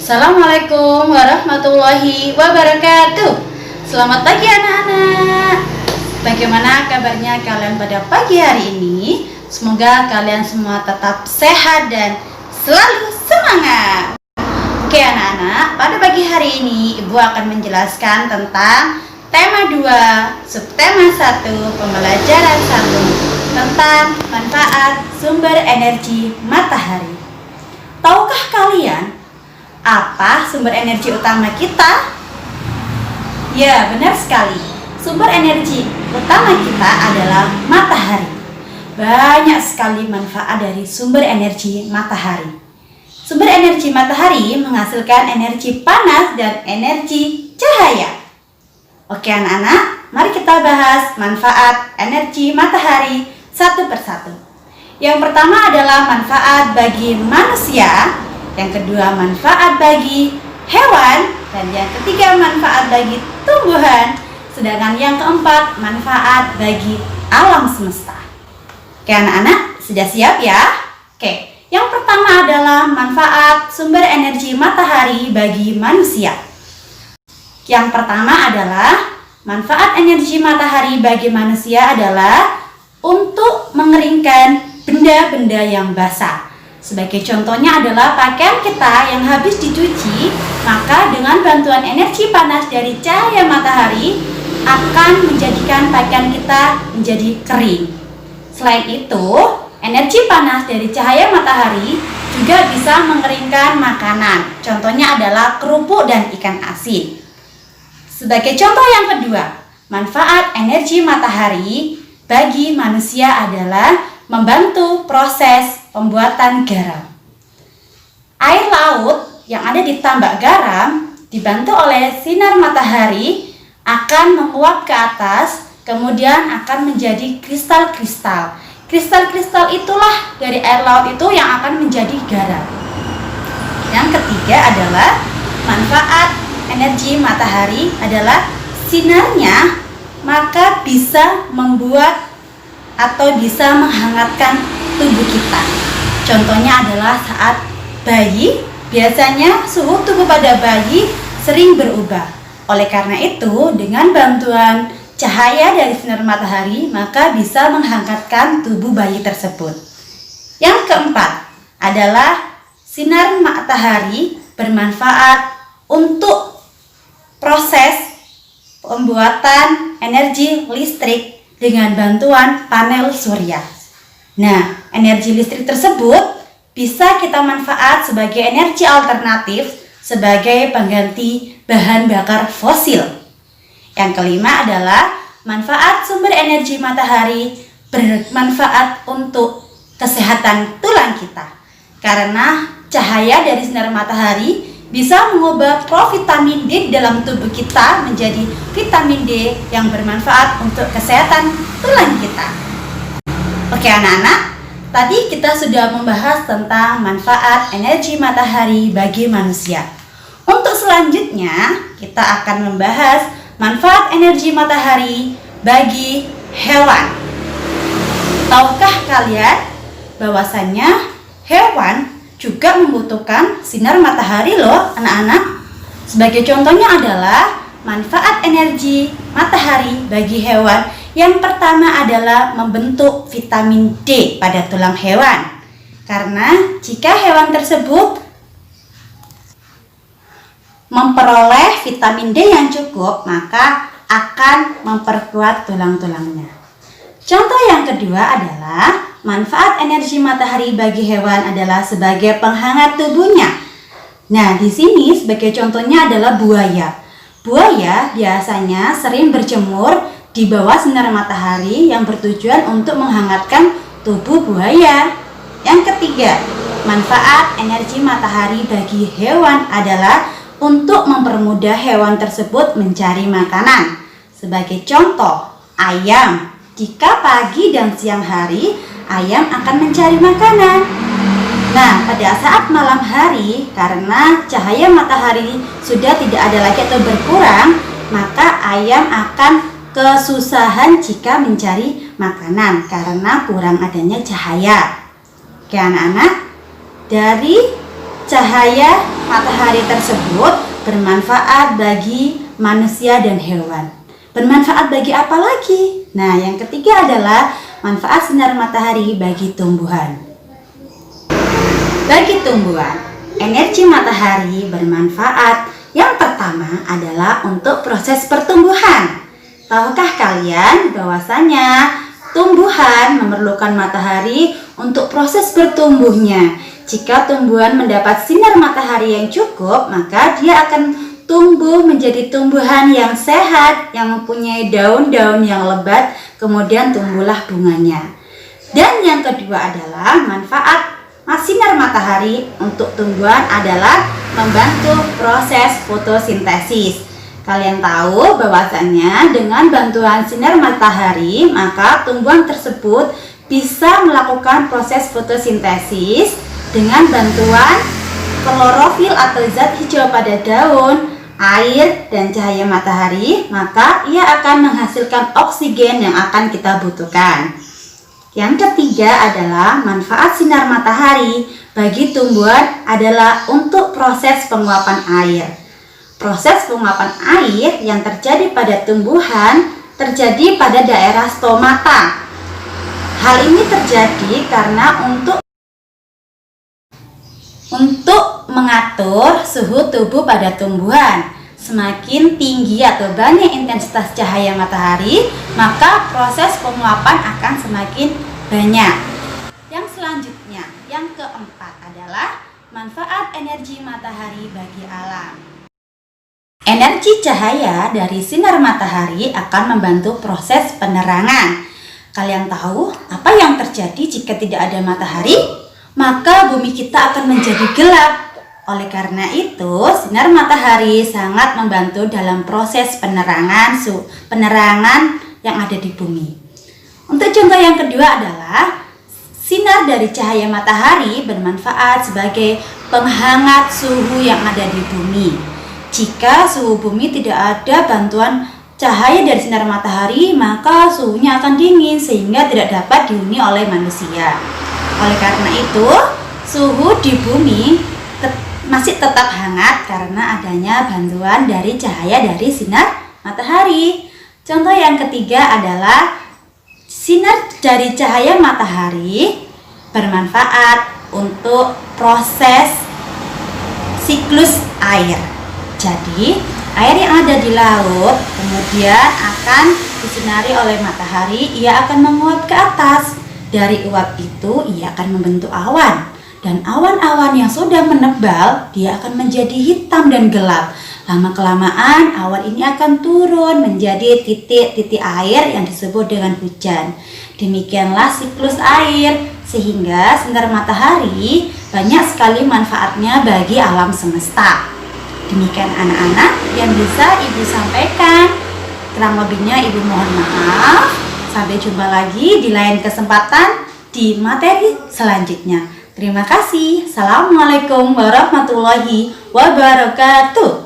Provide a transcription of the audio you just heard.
Assalamualaikum warahmatullahi wabarakatuh. Selamat pagi anak-anak. Bagaimana kabarnya kalian pada pagi hari ini? Semoga kalian semua tetap sehat dan selalu semangat. Oke anak-anak, pada pagi hari ini Ibu akan menjelaskan tentang tema 2, subtema 1, pembelajaran 1 tentang manfaat sumber energi matahari. Tahukah kalian apa sumber energi utama kita? Ya, benar sekali. Sumber energi utama kita adalah matahari. Banyak sekali manfaat dari sumber energi matahari. Sumber energi matahari menghasilkan energi panas dan energi cahaya. Oke anak-anak, mari kita bahas manfaat energi matahari satu persatu. Yang pertama adalah manfaat bagi manusia, yang kedua manfaat bagi hewan, dan yang ketiga manfaat bagi tumbuhan, sedangkan yang keempat manfaat bagi alam semesta. Oke anak-anak, sudah siap ya? Oke, yang pertama adalah manfaat sumber energi matahari bagi manusia. Yang pertama adalah manfaat energi matahari bagi manusia adalah untuk mengeringkan benda-benda yang basah. Sebagai contohnya adalah pakaian kita yang habis dicuci, maka dengan bantuan energi panas dari cahaya matahari akan menjadikan pakaian kita menjadi kering. Selain itu, energi panas dari cahaya matahari juga bisa mengeringkan makanan. Contohnya adalah kerupuk dan ikan asin. Sebagai contoh yang kedua, manfaat energi matahari bagi manusia adalah membantu proses pembuatan garam. Air laut yang ada di tambak garam dibantu oleh sinar matahari akan menguap ke atas, kemudian akan menjadi kristal-kristal. Kristal-kristal itulah dari air laut itu yang akan menjadi garam. Yang ketiga adalah manfaat energi matahari adalah sinarnya maka bisa membuat atau bisa menghangatkan tubuh kita. Contohnya adalah saat bayi, biasanya suhu tubuh pada bayi sering berubah. Oleh karena itu, dengan bantuan cahaya dari sinar matahari, maka bisa menghangatkan tubuh bayi tersebut. Yang keempat adalah sinar matahari bermanfaat untuk proses pembuatan energi listrik dengan bantuan panel surya. Nah, energi listrik tersebut bisa kita manfaat sebagai energi alternatif sebagai pengganti bahan bakar fosil. Yang kelima adalah manfaat sumber energi matahari bermanfaat untuk kesehatan tulang kita. Karena cahaya dari sinar matahari bisa mengubah provitamin D dalam tubuh kita menjadi vitamin D yang bermanfaat untuk kesehatan tulang kita. Oke anak-anak, tadi kita sudah membahas tentang manfaat energi matahari bagi manusia. Untuk selanjutnya, kita akan membahas manfaat energi matahari bagi hewan. Tahukah kalian bahwasannya hewan juga membutuhkan sinar matahari loh anak-anak. Sebagai contohnya adalah manfaat energi matahari bagi hewan. Yang pertama adalah membentuk vitamin D pada tulang hewan. Karena jika hewan tersebut memperoleh vitamin D yang cukup, maka akan memperkuat tulang-tulangnya. Contoh yang kedua adalah manfaat energi matahari bagi hewan adalah sebagai penghangat tubuhnya. Nah, di sini sebagai contohnya adalah buaya. Buaya biasanya sering berjemur di bawah sinar matahari yang bertujuan untuk menghangatkan tubuh buaya. Yang ketiga, manfaat energi matahari bagi hewan adalah untuk mempermudah hewan tersebut mencari makanan. Sebagai contoh, ayam. Jika pagi dan siang hari, ayam akan mencari makanan. Nah, pada saat malam hari, karena cahaya matahari sudah tidak ada lagi atau berkurang, maka ayam akan kesusahan jika mencari makanan karena kurang adanya cahaya. Oke anak-anak, dari cahaya matahari tersebut bermanfaat bagi manusia dan hewan. Bermanfaat bagi apa lagi? Nah, yang ketiga adalah manfaat sinar matahari bagi tumbuhan. Bagi tumbuhan, energi matahari bermanfaat. Yang pertama adalah untuk proses pertumbuhan. Tahukah kalian bahwasanya tumbuhan memerlukan matahari untuk proses bertumbuhnya? Jika tumbuhan mendapat sinar matahari yang cukup, maka dia akan tumbuh menjadi tumbuhan yang sehat, yang mempunyai daun-daun yang lebat, kemudian tumbuhlah bunganya. Dan yang kedua adalah manfaat sinar matahari untuk tumbuhan adalah membantu proses fotosintesis. Kalian tahu bahwasanya dengan bantuan sinar matahari, maka tumbuhan tersebut bisa melakukan proses fotosintesis dengan bantuan klorofil atau zat hijau pada daun, air, dan cahaya matahari, maka ia akan menghasilkan oksigen yang akan kita butuhkan. Yang ketiga adalah manfaat sinar matahari bagi tumbuhan adalah untuk proses penguapan air. Proses penguapan air yang terjadi pada tumbuhan terjadi pada daerah stomata. Hal ini terjadi karena untuk mengatur suhu tubuh pada tumbuhan. Semakin tinggi atau banyak intensitas cahaya matahari, maka proses penguapan akan semakin banyak. Yang selanjutnya, yang keempat adalah manfaat energi matahari bagi alam. Energi cahaya dari sinar matahari akan membantu proses penerangan. Kalian tahu apa yang terjadi jika tidak ada matahari? Maka bumi kita akan menjadi gelap. Oleh karena itu, sinar matahari sangat membantu dalam proses penerangan yang ada di bumi. Untuk contoh yang kedua adalah sinar dari cahaya matahari bermanfaat sebagai penghangat suhu yang ada di bumi. Jika suhu bumi tidak ada bantuan cahaya dari sinar matahari, maka suhunya akan dingin sehingga tidak dapat dihuni oleh manusia. Oleh karena itu, suhu di bumi masih tetap hangat karena adanya bantuan dari cahaya dari sinar matahari. Contoh yang ketiga adalah sinar dari cahaya matahari bermanfaat untuk proses siklus air. Jadi, air yang ada di laut kemudian akan disinari oleh matahari, ia akan menguap ke atas. Dari uap itu, ia akan membentuk awan. Dan awan-awan yang sudah menebal, dia akan menjadi hitam dan gelap. Lama-kelamaan, awan ini akan turun menjadi titik-titik air yang disebut dengan hujan. Demikianlah siklus air, sehingga sinar matahari banyak sekali manfaatnya bagi alam semesta. Demikian anak-anak yang bisa Ibu sampaikan. Kurang lebihnya Ibu mohon maaf. Sampai jumpa lagi di lain kesempatan di materi selanjutnya. Terima kasih. Assalamualaikum warahmatullahi wabarakatuh.